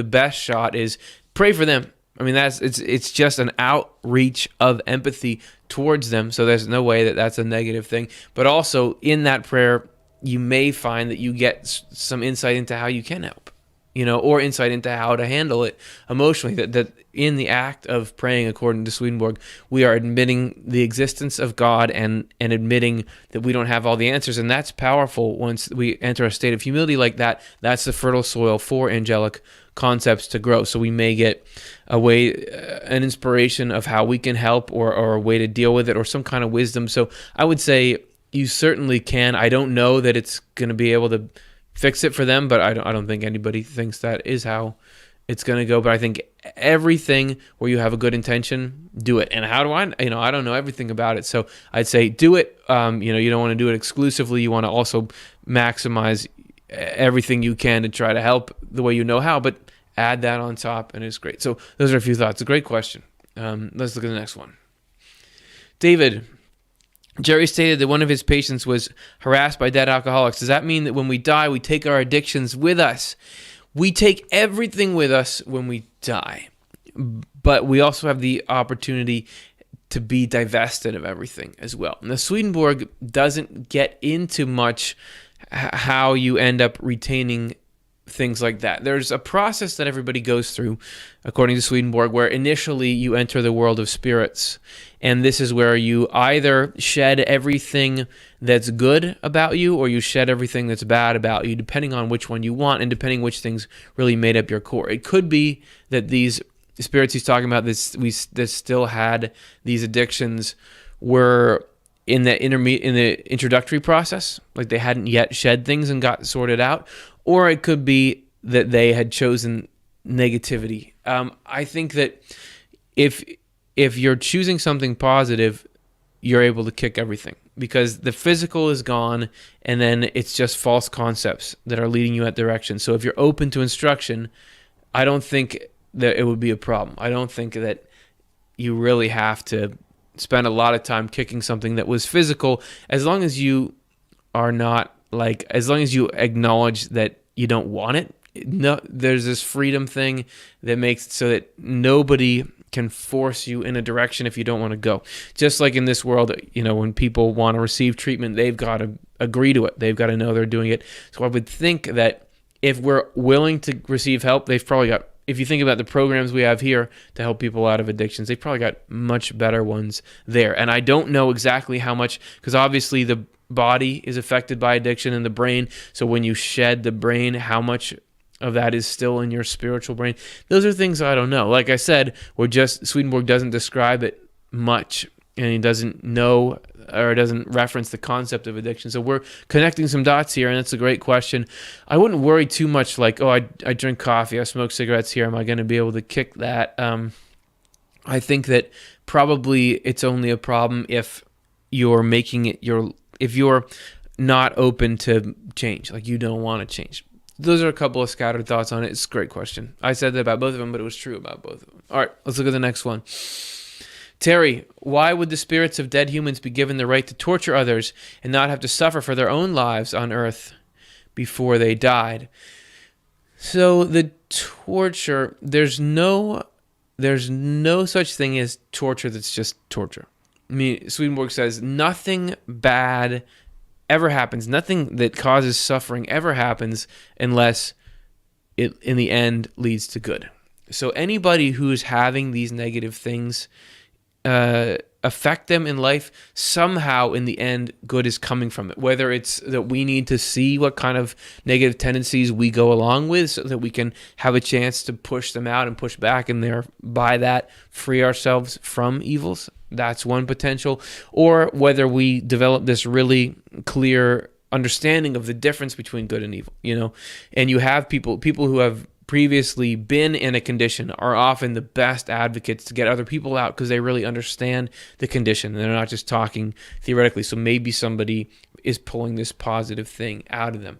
best shot is pray for them. I mean, it's just an outreach of empathy towards them, so there's no way that that's a negative thing. But also, in that prayer, you may find that you get some insight into how you can help, or insight into how to handle it emotionally. That in the act of praying, according to Swedenborg, we are admitting the existence of God and admitting that we don't have all the answers, and that's powerful. Once we enter a state of humility like that, that's the fertile soil for angelic concepts to grow. So we may get an inspiration of how we can help, or a way to deal with it, or some kind of wisdom. So I would say you certainly can. I don't know that it's going to be able to fix it for them, but I don't think anybody thinks that is how it's going to go. But I think everything where you have a good intention, do it. And how do I don't know everything about it. So I'd say do it. You don't want to do it exclusively. You want to also maximize everything you can to try to help the way you know how, but add that on top, and it's great. So those are a few thoughts. A great question. Let's look at the next one. David, Jerry stated that one of his patients was harassed by dead alcoholics. Does that mean that when we die, we take our addictions with us? We take everything with us when we die, but we also have the opportunity to be divested of everything as well. Now, Swedenborg doesn't get into much how you end up retaining things like that. There's a process that everybody goes through, according to Swedenborg, where initially you enter the world of spirits, and this is where you either shed everything that's good about you, or you shed everything that's bad about you, depending on which one you want, and depending which things really made up your core. It could be that these spirits he's talking about that still had these addictions were in the introductory process, like they hadn't yet shed things and got sorted out, or it could be that they had chosen negativity. I think that if you're choosing something positive, you're able to kick everything, because the physical is gone, and then it's just false concepts that are leading you that direction. So if you're open to instruction, I don't think that it would be a problem. I don't think that you really have to spend a lot of time kicking something that was physical, as long as you are not like, as long as you acknowledge that you don't want it. No, there's this freedom thing that makes it so that nobody can force you in a direction if you don't want to go. Just like in this world, when people want to receive treatment, they've got to agree to it. They've got to know they're doing it. So I would think that if we're willing to receive help, they've probably got, if you think about the programs we have here to help people out of addictions, they've probably got much better ones there. And I don't know exactly how much, because obviously the body is affected by addiction and the brain. So when you shed the brain, how much of that is still in your spiritual brain? Those are things I don't know. Like I said, Swedenborg doesn't describe it much, and he doesn't know or doesn't reference the concept of addiction. So we're connecting some dots here, and that's a great question. I wouldn't worry too much like, I drink coffee, I smoke cigarettes here, am I going to be able to kick that? I think that probably it's only a problem if you're making it if you're not open to change, like you don't want to change. Those are a couple of scattered thoughts on it. It's a great question. I said that about both of them, but it was true about both of them. All right, let's look at the next one. Terry, why would the spirits of dead humans be given the right to torture others and not have to suffer for their own lives on Earth before they died? So the torture, there's no such thing as torture that's just torture. I mean, Swedenborg says nothing bad ever happens, nothing that causes suffering ever happens unless it in the end leads to good. So anybody who's having these negative things affect them in life, somehow in the end good is coming from it. Whether it's that we need to see what kind of negative tendencies we go along with so that we can have a chance to push them out and push back, and thereby that free ourselves from evils. That's one potential. Or whether we develop this really clear understanding of the difference between good and evil, and you have people who have previously been in a condition are often the best advocates to get other people out, because they really understand the condition and they're not just talking theoretically. So maybe somebody is pulling this positive thing out of them.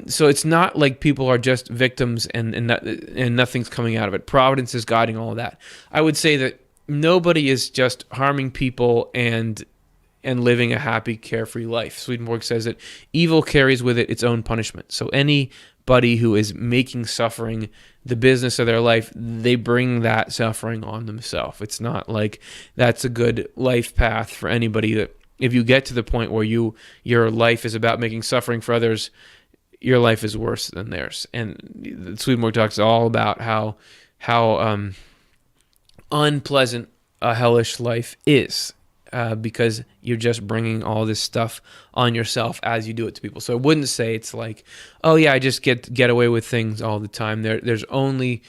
So it's not like people are just victims and nothing's coming out of it. Providence is guiding all of that. I would say that nobody is just harming people and living a happy, carefree life. Swedenborg says that evil carries with it its own punishment. So anybody who is making suffering the business of their life, they bring that suffering on themselves. It's not like that's a good life path for anybody. That if you get to the point where your life is about making suffering for others, your life is worse than theirs. And Swedenborg talks all about how unpleasant a hellish life is, because you're just bringing all this stuff on yourself as you do it to people. So I wouldn't say it's like, oh yeah, I just get away with things all the time. There's only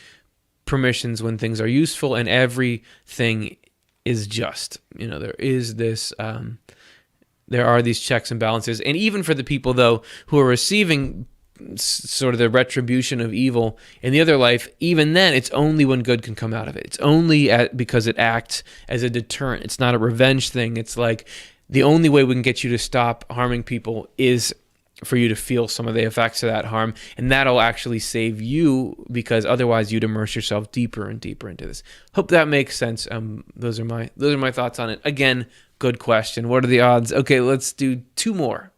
permissions when things are useful, and everything is just. There is this. There are these checks and balances, and even for the people though who are receiving sort of the retribution of evil in the other life, even then it's only when good can come out of it. It's only because it acts as a deterrent. It's not a revenge thing. It's like the only way we can get you to stop harming people is for you to feel some of the effects of that harm, and that'll actually save you, because otherwise you'd immerse yourself deeper and deeper into this. Hope that makes sense. Those are my thoughts on it. Again, good question. What are the odds? Okay, let's do two more.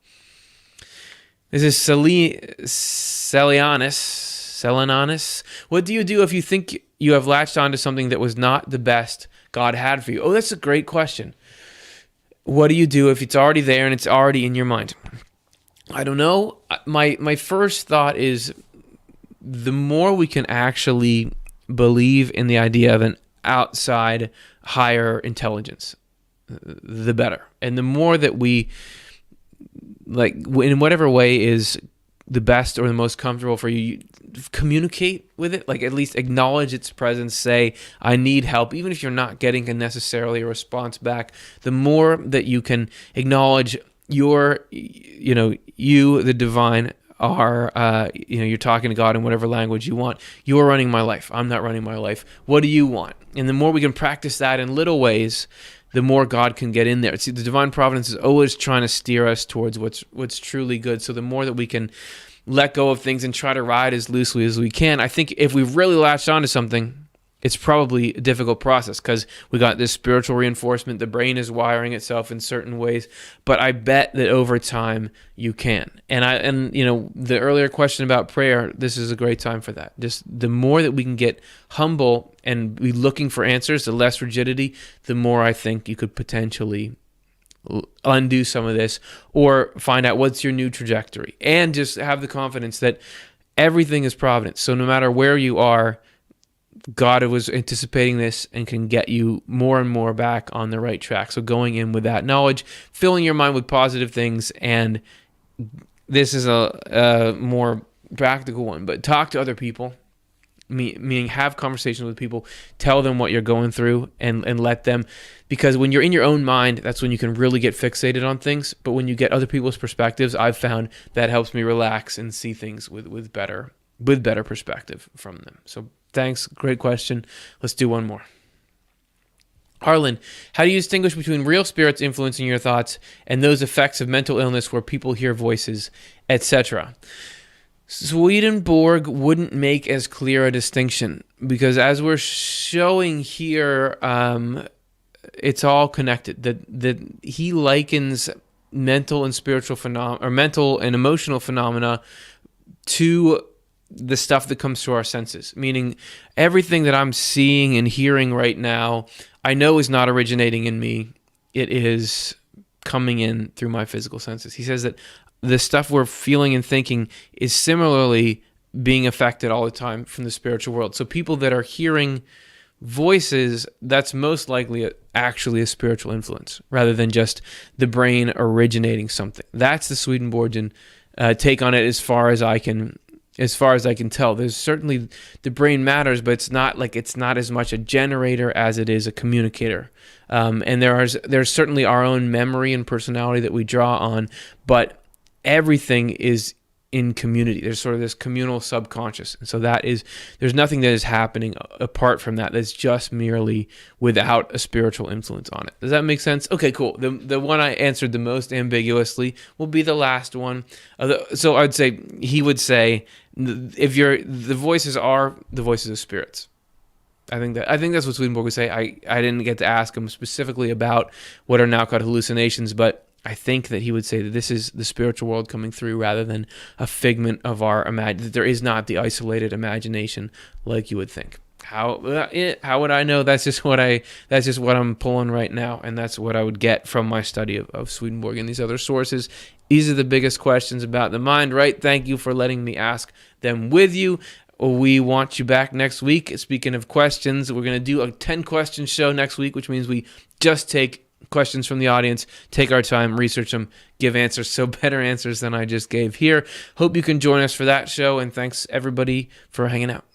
This is Selenianus. What do you do if you think you have latched onto something that was not the best God had for you? Oh, that's a great question. What do you do if it's already there and it's already in your mind? I don't know. My first thought is the more we can actually believe in the idea of an outside higher intelligence, the better. And the more that we, like, in whatever way is the best or the most comfortable for you, you communicate with it, like at least acknowledge its presence, say, I need help, even if you're not getting necessarily a response back. The more that you can acknowledge you, the divine, are, you're talking to God in whatever language you want. You're running my life. I'm not running my life. What do you want? And the more we can practice that in little ways, the more God can get in there. See, the divine providence is always trying to steer us towards what's truly good. So the more that we can let go of things and try to ride as loosely as we can, I think if we've really latched onto something, it's probably a difficult process because we got this spiritual reinforcement. The brain is wiring itself in certain ways, but I bet that over time you can. And the earlier question about prayer, this is a great time for that. Just the more that we can get humble and be looking for answers, the less rigidity, the more I think you could potentially undo some of this or find out what's your new trajectory and just have the confidence that everything is providence. So no matter where you are, God was anticipating this and can get you more and more back on the right track. So going in with that knowledge, filling your mind with positive things, and this is a more practical one, but talk to other people, meaning have conversations with people, tell them what you're going through and let them, because when you're in your own mind, that's when you can really get fixated on things. But when you get other people's perspectives, I've found that helps me relax and see things with better perspective from them. So thanks. Great question. Let's do one more. Harlan, how do you distinguish between real spirits influencing your thoughts and those effects of mental illness where people hear voices, etc.? Swedenborg wouldn't make as clear a distinction because as we're showing here, it's all connected. That he likens mental and spiritual phenomena, or mental and emotional phenomena, to the stuff that comes through our senses, meaning everything that I'm seeing and hearing right now, I know is not originating in me. It is coming in through my physical senses. He says that the stuff we're feeling and thinking is similarly being affected all the time from the spiritual world. So people that are hearing voices, that's most likely actually a spiritual influence rather than just the brain originating something. That's the Swedenborgian take on it as far as I can tell. There's certainly the brain matters, but it's not as much a generator as it is a communicator. And there's certainly our own memory and personality that we draw on, but everything is in community. There's sort of this communal subconscious. And so there's nothing that is happening apart from that. That's just merely without a spiritual influence on it. Does that make sense? Okay, cool. The one I answered the most ambiguously will be the last one. So I'd say, he would say, the voices are the voices of spirits. I think that's what Swedenborg would say. I didn't get to ask him specifically about what are now called hallucinations, but I think that he would say that this is the spiritual world coming through rather than a figment of our imagination. That there is not the isolated imagination like you would think. How would I know? That's just what I'm pulling right now, and that's what I would get from my study of Swedenborg and these other sources. These are the biggest questions about the mind, right? Thank you for letting me ask them with you. We want you back next week. Speaking of questions, we're going to do a 10-question show next week, which means we just take questions from the audience, take our time, research them, give answers, so better answers than I just gave here. Hope you can join us for that show, and thanks everybody for hanging out.